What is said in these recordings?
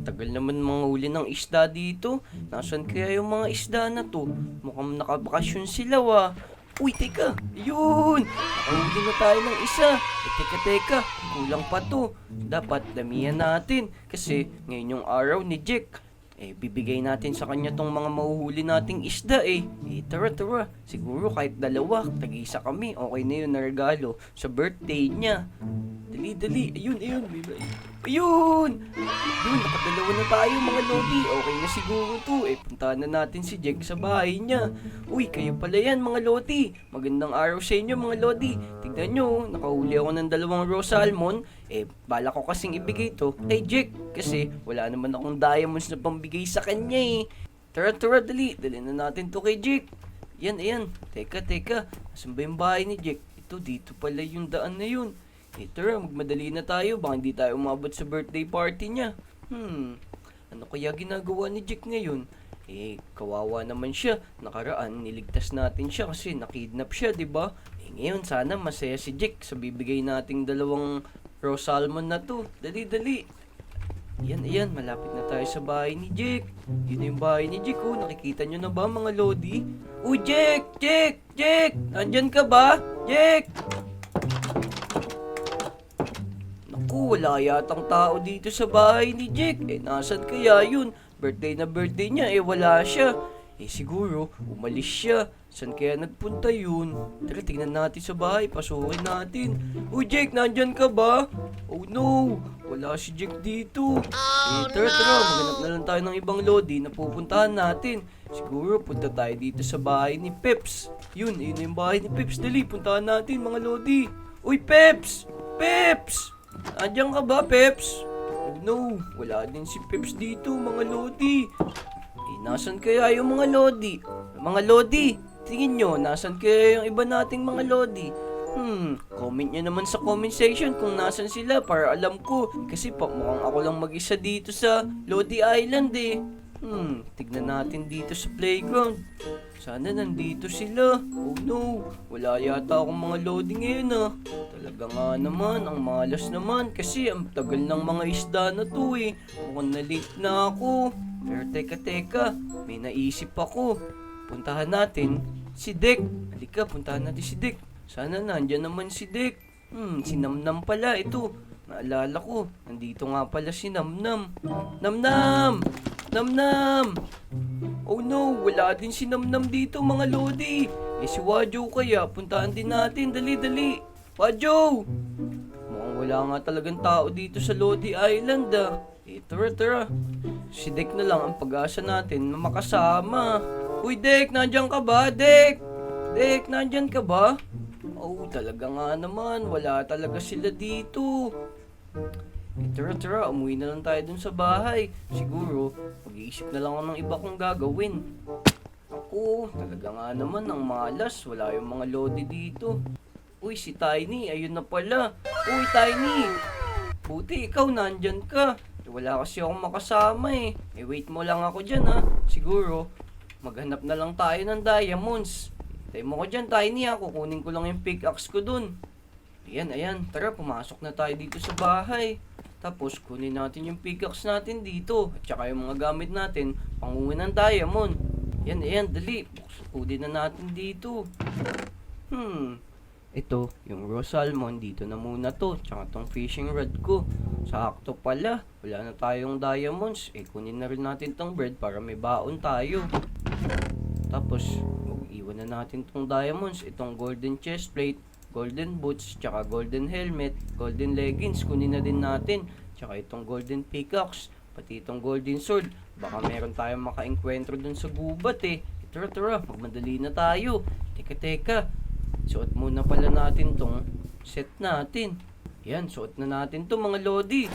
Tagal naman mga huli ng isda dito. Nasaan kaya yung mga isda na to? Mukhang nakabakasyon sila Uy, teka! Ayun! Nakahuli na tayo ng isa. Teka, kulang pa to. Dapat damihan natin. Kasi ngayon yung araw ni Jack. Bibigay natin sa kanya tong mga mahuhuli nating isda tara. Siguro kahit dalawa, tag-isa kami. Okay na yun na regalo sa birthday niya. Dali. Ayun. Ayun! Nakadalawa na tayo mga lodi. Okay na siguro to. Puntahan na natin si Jack sa bahay niya. Uy, kayo pala yan mga lodi. Magandang araw sa inyo mga lodi. Tignan nyo, nakahuli ako ng 2 raw salmon. Bala ko kasing ibigay to kay Jack. Kasi wala naman akong diamonds na pambigay sa kanya Tara, dali. Dali na natin to kay Jack. Ayan. Teka. Asan ba yung bahay ni Jack? Dito pala yung daan na yun. Tara, magmadali na tayo. Baka hindi tayo umabot sa birthday party niya. Ano kaya ginagawa ni Jack ngayon? Kawawa naman siya. Nakaraan, niligtas natin siya kasi nakidnap siya, di ba? Ngayon, sana masaya si Jack sa bibigay nating 2 raw salmon na to. Dali. Ayan, malapit na tayo sa bahay ni Jack. Yun yung bahay ni Jack, Nakikita nyo na ba mga lodi? Uy, Jack! Nandyan ka ba? Jack! Wala yatang tao dito sa bahay ni Jack. Nasan kaya yun? Birthday na birthday niya, wala siya. Siguro, umalis siya. San kaya nagpunta yun? Tara, tingnan natin sa bahay. Pasukin natin. Uy, Jack, nandyan ka ba? Oh no, wala si Jack dito. Tara, maghanap na lang tayo ng ibang lodi na pupuntahan natin. Siguro, punta tayo dito sa bahay ni Peps. Yun yung bahay ni Peps. Dali, puntahan natin mga lodi. Uy, Peps! Andiyan ka ba, Peps? Oh no, wala din si Peps dito, mga lodi. Nasan kaya yung mga lodi? Mga lodi, tingin nyo, nasan kaya yung iba nating mga lodi? Comment nyo naman sa comment section kung nasan sila para alam ko. Kasi mukhang ako lang mag-isa dito sa Lodi Island tignan natin dito sa playground. Sana nandito sila. Oh no, wala yata akong mga lodi ngayon Talaga nga naman, ang malas naman kasi ang tagal ng mga isda na to Mukhang na late na ako. Pero teka, may naisip ako. Puntahan natin si Dick. Halika, puntahan natin si Dick. Sana nandyan naman si Dick. Si Namnam pala, ito. Naalala ko, nandito nga pala si Namnam. Namnam! Oh no, wala din si Namnam dito mga lodi. Si Wajo kaya, puntahan din natin, dali. Wajo! Mukhang wala nga talagang tao dito sa Lodi Island tara. Si Dick na lang ang pag-asa natin na makasama. Uy Dick, nandyan ka ba? Dick, nandyan ka ba? Oh, talaga nga naman, wala talaga sila dito. Tara, umuwi na lang tayo dun sa bahay. Siguro, mag-iisip na lang ako ng iba kong gagawin. Ako, talaga nga naman, ang malas. Wala yung mga lodi dito. Uy, si Tiny, ayun na pala. Uy, Tiny! Buti, ikaw nandyan ka. Wala kasi akong makasama wait mo lang ako dyan Siguro, maghanap na lang tayo ng diamonds. Tayo mo ko dyan, Tiny Kukunin ko lang yung pickaxe ko dun. Ayan. Tara, pumasok na tayo dito sa bahay. Tapos, kunin natin yung pickaxe natin dito. At saka yung mga gamit natin, panguwi ng diamond. Ayan, dali. Kunin na natin dito. Ito, yung raw salmon, dito na muna to. Tsaka tong fishing rod ko. Sakto pala. Wala na tayong diamonds. Kunin na rin natin tong bread para may baon tayo. Tapos, iwan na natin tong diamonds. Itong golden chest plate, golden boots, tsaka golden helmet, golden leggings, kunin na din natin. Tsaka itong golden pickaxe, pati itong golden sword. Baka meron tayong maka-enkwentro dun sa gubat Tara, magmadali na tayo. Teka, suot muna pala natin tong set natin. Yan, suot na natin to mga lodi.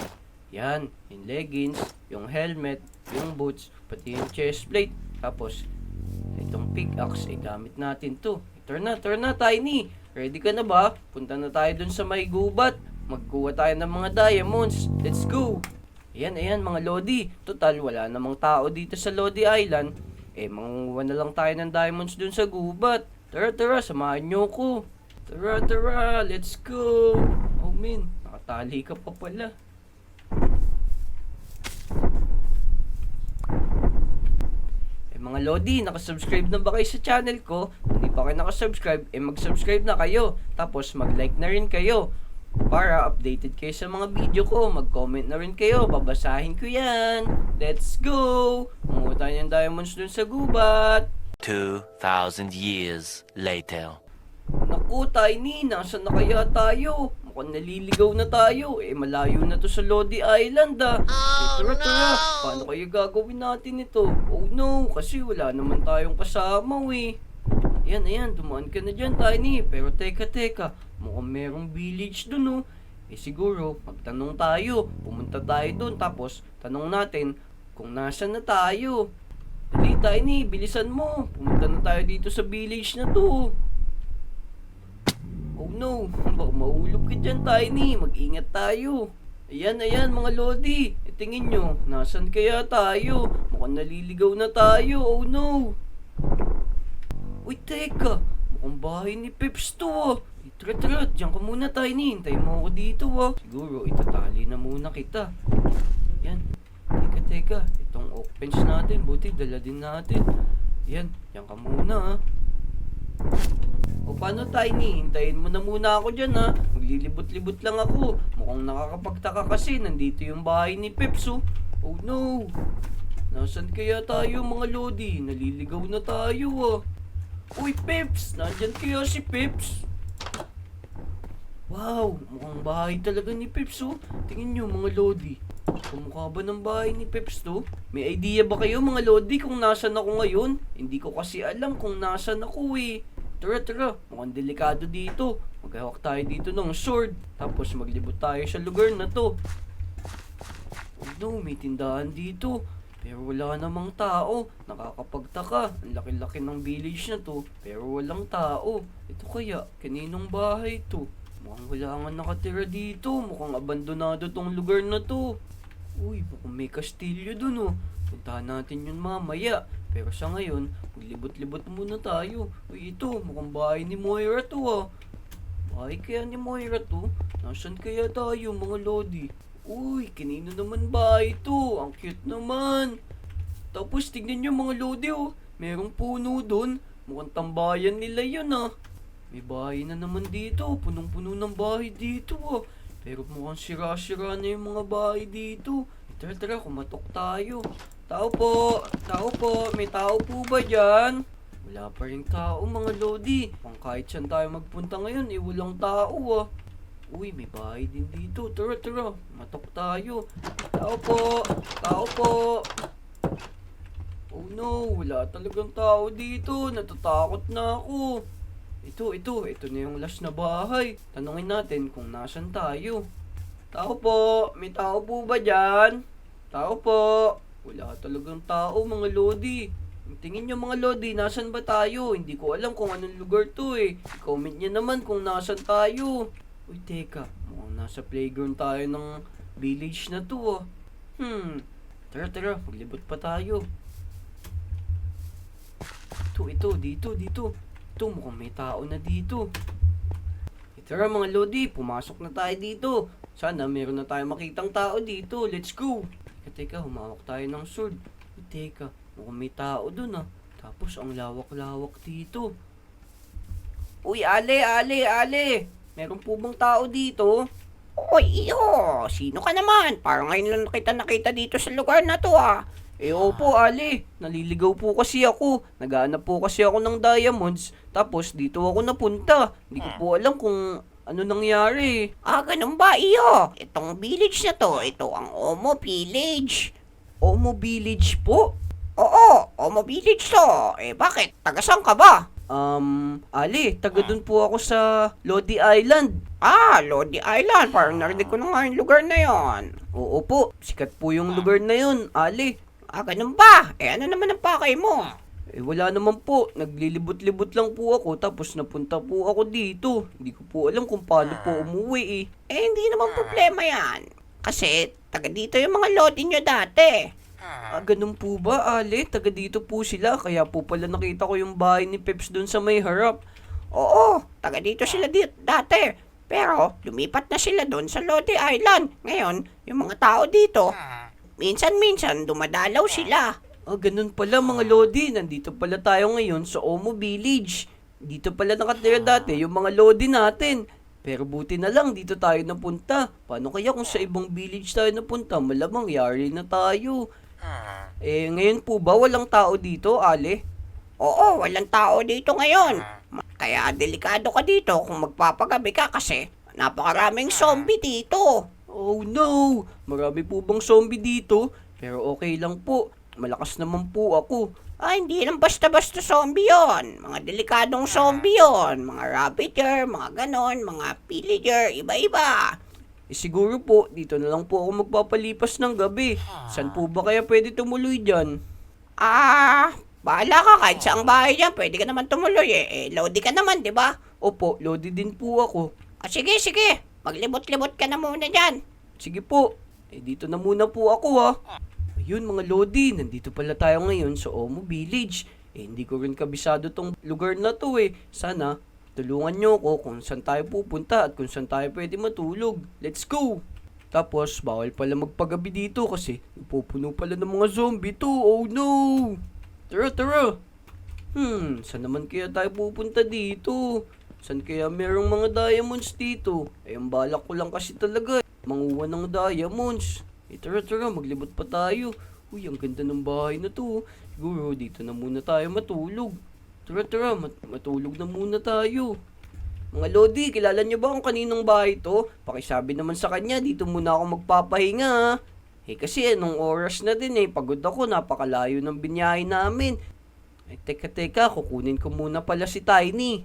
Yan, yung leggings, yung helmet, yung boots, pati yung chest plate. Tapos, itong pickaxe, gamit natin to. Tara na, Tiny. Ready ka na ba? Punta na tayo dun sa may gubat. Magkuha tayo ng mga diamonds. Let's go! Ayan mga lodi. Total, wala namang tao dito sa Lodi Island. Manguha na lang tayo ng diamonds dun sa gubat. Tara, samahan nyo ko. Tara, let's go! Oh man, nakatali ka pa pala. Lodi, nakasubscribe na ba kayo sa channel ko? Kung hindi pa kayo nakasubscribe, mag-subscribe na kayo. Tapos mag-like na rin kayo. Para updated kayo sa mga video ko, mag-comment na rin kayo, babasahin ko yan. Let's go! Manguha tayo ng diamonds dun sa gubat. 2,000 years later. Naku, Tiny, nasan na kaya tayo? Mukhang naliligaw na tayo. Malayo na to sa Lodi Island tara. Paano kaya gagawin natin ito? Oh no, kasi wala naman tayong kasama Ayan, dumaan ka na dyan, Tiny. Pero teka, mukhang merong village dun siguro, magtanong tayo. Pumunta tayo dun, tapos tanong natin kung nasan na tayo. Dali, Tiny, bilisan mo. Pumunta na tayo dito sa village na to. Oh no, baka mahulog ka dyan, Tiny. Mag-ingat tayo. Ayan, mga Lodi. Tingin nyo, nasan kaya tayo? Mukhang naliligaw na tayo. Oh no. Uy, teka. Mukhang bahay ni Peps to Tara, diyan ka muna, Tiny. Hintayin mo ako dito Siguro, itatali na muna kita. Yan. Teka. Itong oak fence natin. Buti, dala din natin. Yan, diyan ka muna O paano, Tiny? Hintayin mo na muna ako dyan Maglilibot-libot lang ako. Mukhang nakakapagtaka kasi. Nandito yung bahay ni Peps Oh no. Nasaan kaya tayo, mga Lodi? Naliligaw na tayo Uy, Peps! Nandyan kaya si Peps? Wow, mukhang bahay talaga ni Peps Tingin nyo, mga Lodi. Kumukha ba ng bahay ni Peps to? May idea ba kayo, mga Lodi, kung nasan ako ngayon? Hindi ko kasi alam kung nasan ako Tara, mukhang delikado dito. Maghahawak tayo dito ng sword. Tapos maglibot tayo sa lugar na to. Oh no, may tindahan dito. Pero wala namang tao. Nakakapagtaka. Ang laki-laki ng village na to. Pero walang tao. Ito kaya, kaninong bahay to? Mukhang wala nga nakatira dito. Mukhang abandonado tong lugar na to. Uy, mukhang may kastilyo dun Puntahan natin yun mamaya. Pero sa ngayon, maglibot-libot muna tayo. Uy, ito, mukhang bahay ni Moira to Bahay kaya ni Moira to? Nasaan kaya tayo, mga Lodi? Uy, kanino naman bahay to? Ang cute naman. Tapos tignan nyo, mga Lodi merong puno dun. Mukhang tambayan nila yun May bahay na naman dito. Punong-puno ng bahay dito Pero mukhang sira-sira na yung mga bahay dito. Tara, kumatok tayo. Tao po. May tao po ba dyan? Wala pa rin tao, mga Lodi. Kung kahit saan tayo magpunta ngayon, walang tao Uy, may bahay din dito. Tara. Matok tayo. Tao po. Oh no, wala talagang tao dito. Natatakot na ako. Ito na yung last na bahay. Tanungin natin kung nasan tayo. Tao po, may tao po ba dyan? Tao po. Wala talagang tao, mga Lodi. Tingin nyo, mga Lodi, nasan ba tayo? Hindi ko alam kung anong lugar to Comment nyo naman kung nasan tayo. Uy, teka. Mukhang nasa playground tayo ng village na to Tara. Maglibot pa tayo. Dito. Ito, mukhang may tao na dito. Tara, mga Lodi, pumasok na tayo dito. Sana meron na tayo makitang tao dito. Let's go. Teka, humawak tayo ng sword. Uy, teka. Mukhang may tao dun Tapos ang lawak-lawak dito. Uy, Ale. Meron po bang tao dito? Oy, iyo! Sino ka naman? Parang ngayon lang kita nakita dito sa lugar na to Opo, Ale. Naliligaw po kasi ako. Naghahanap po kasi ako ng diamonds. Tapos dito ako napunta. Hindi ko po alam kung ano nangyari. Ganun ba, iyo? Itong village na to, ito ang Omo Village. Omo Village po? Oo, Omo Village to. Bakit? Tagasan ka ba? Ali, taga dun po ako sa Lodi Island. Lodi Island. Parang narinig ko na nga yung lugar na yon. Oo po, sikat po yung lugar na yun, Ali. Ganun ba? Ano naman ang pakay mo? Wala naman po. Naglilibot-libot lang po ako tapos napunta po ako dito. Hindi ko po alam kung paano po umuwi Hindi naman problema yan. Kasi taga dito yung mga Lodi nyo dati. Ganun po ba, Ale? Taga dito po sila. Kaya po pala nakita ko yung bahay ni Peps dun sa may harap. Oo, taga dito sila dati. Pero lumipat na sila dun sa Lodi Island. Ngayon, yung mga tao dito, minsan-minsan dumadalaw sila. Ganun pala mga Lodi. Nandito pala tayo ngayon sa Omo Village. Dito pala nakatira dati yung mga Lodi natin. Pero buti na lang dito tayo napunta. Paano kaya kung sa ibang village tayo napunta? Malamang yari na tayo. Ngayon po ba walang tao dito, Ale? Oo, walang tao dito ngayon. Kaya delikado ka dito kung magpapagabi ka kasi napakaraming zombie dito. Oh no! Marami po bang zombie dito? Pero okay lang po. Malakas naman po ako. Hindi lang basta-basta zombie yon. Mga delikadong zombie yon. Mga ravager, mga ganon, mga pillager, iba-iba. Siguro po, dito na lang po ako magpapalipas ng gabi. Saan po ba kaya pwede tumuloy dyan? Bahala ka kahit saang bahay dyan. Pwede ka naman tumuloy Lodi ka naman, di ba? Opo, Lodi din po ako. Sige, sige. Maglibot-libot ka na muna dyan. Sige po, dito na muna po ako ha. Ayun mga Lodi, nandito pala tayo ngayon sa Omo Village. Hindi ko rin kabisado tong lugar na to Sana, tulungan nyo ko kung saan tayo pupunta at kung saan tayo pwede matulog. Let's go! Tapos, bawal pala magpagabi dito kasi pupuno pala ng mga zombie to. Oh no! Tara, tara! Saan naman kaya tayo pupunta dito? Saan kaya merong mga diamonds dito? Ang balak ko lang kasi talaga manguha ng diamonds. Tara, tara, maglibot pa tayo. Uy, ang ganda ng bahay na to. Siguro dito na muna tayo matulog. Tara, tara, matulog na muna tayo. Mga Lodi, kilala niyo ba kung kaninong bahay to? Pakisabi naman sa kanya, dito muna ako magpapahinga. Kasi anong oras na din pagod ako, napakalayo ng binyahe namin. Teka, kukunin ko muna pala si Tiny.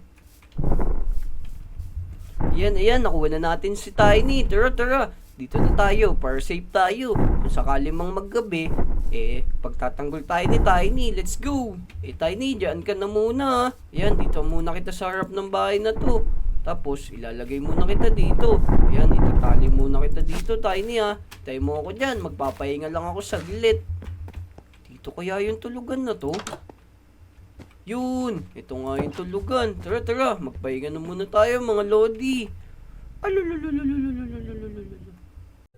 Ayan, nakuha na natin si Tiny. Tara, tara. Dito na tayo, para safe tayo. Kung sakali mang maggabi, pagtatanggol tayo ni Tiny, let's go. Tiny, dyan ka na muna. Ayan, dito muna kita sa harap ng bahay na to. Tapos, ilalagay muna kita dito. Ayan, itatali muna kita dito, Tiny Tayo mo ako dyan, magpapahinga lang ako saglit. Dito kaya yung tulugan na to? Yun, ito nga yung tulugan. Tara, tara, magpahinga na muna tayo mga Lodi.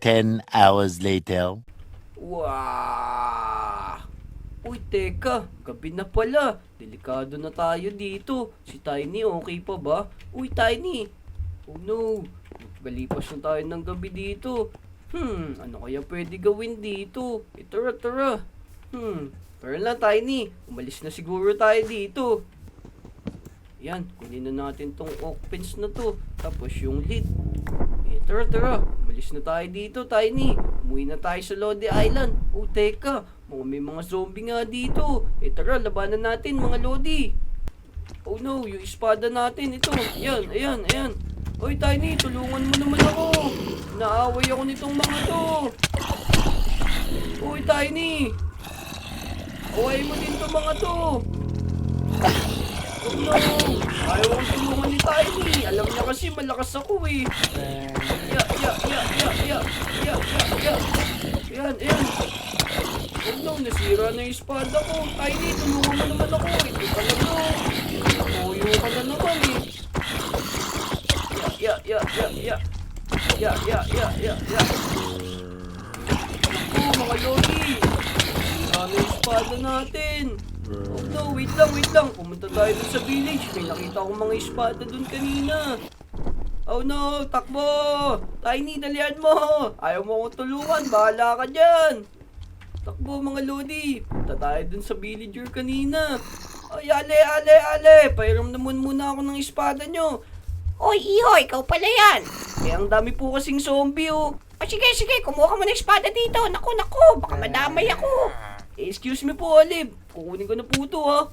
10 hours later. Wow! Uy, teka, gabi na pala. Delikado na tayo dito. Si Tiny, okay pa ba? Uy, Tiny! Oh no, galipas na tayo ng gabi dito. Ano kaya pwede gawin dito? Tara, tara. Tara na, Tiny. Umalis na siguro tayo dito. Yan, kunin na natin tong oak fence na to. Tapos yung lid. Tara, tara. Umalis na tayo dito, Tiny. Umuwi na tayo sa Lodi Island. Oh, teka. May mga zombie nga dito. Tara, labanan natin mga Lodi. Oh no, yung espada natin. Ito. Ayan. Oy, Tiny, tulungan mo naman ako. Naaway ako nitong mga to. Oy, Tiny. Away mo din itong mga to. Oh no! Ayaw akong tulungan ni Tiny. Alam niya kasi malakas ako Ya. Ayan. Oh no, nasira na yung espada ko. Tiny, tulungan mo naman ako. Ito pala to. Nakuyo ka na naman Ya. Oh, mga Lodi. Nasira na yung espada natin. Oh no, wait lang. Pumunta tayo dun sa village. May nakita akong mga espada dun kanina. Oh no, takbo! Tiny, dalian mo! Ayaw mo akong tulungan, bahala ka dyan! Takbo mga Lodi. Punta tayo dun sa villager kanina. Ay, ale! Pairam naman muna ako ng espada nyo. Oy, iho, ikaw pala yan. Ang dami po kasing zombie Sige, kumuha ka mo ng espada dito. Naku, baka madamay ako. Excuse me po, Olive. Kukunin ko na po ito, ha.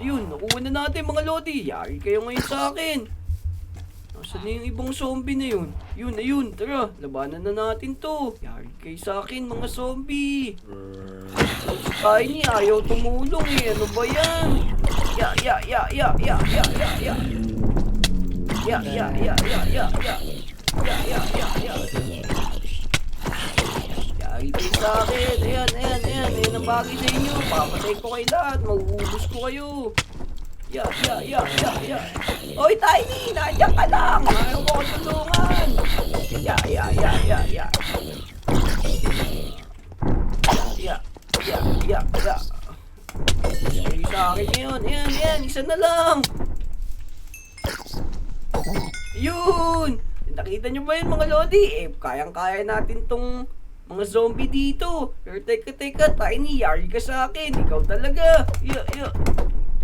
Ayun, nakuha na natin mga Lodi. Yari kayo ngayon sa akin. Nasaan na yung ibang zombie na yun? Ayun, tara. Labanan na natin to. Yari kayo sa akin, mga zombie. Si Tiny, ayaw tumulong Ano ba yan? Ya. Yari kayo sa akin. Ayan ang bagay sa inyo. Papatay ko kayo lahat. Mauubos ko kayo. Ya. Oy, Tiny! Nandiyan ka lang! Ayaw mo ko tulungan! Ya. Ya. Ay, sa akin yun. Ayan, isa na lang. Yun! Nakita nyo ba yun mga lodi? Kayang-kaya natin tong mga zombie dito. Pero teka, Tiny, yari ka sa akin. Ikaw talaga.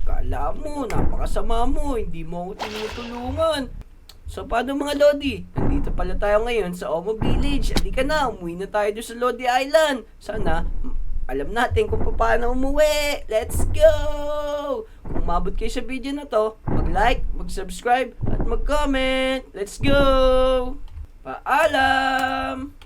Kala mo, napakasama mo. Hindi mo ako tinutulungan. So, paano mga lodi? Nandito pala tayo ngayon sa Omo Village. Hindi ka na, umuwi na tayo doon sa Lodi Island. Sana, alam natin kung paano umuwi. Let's go! Kung umabot kayo sa video na to, mag-like, mag-subscribe, at mag-comment. Let's go! Paalam!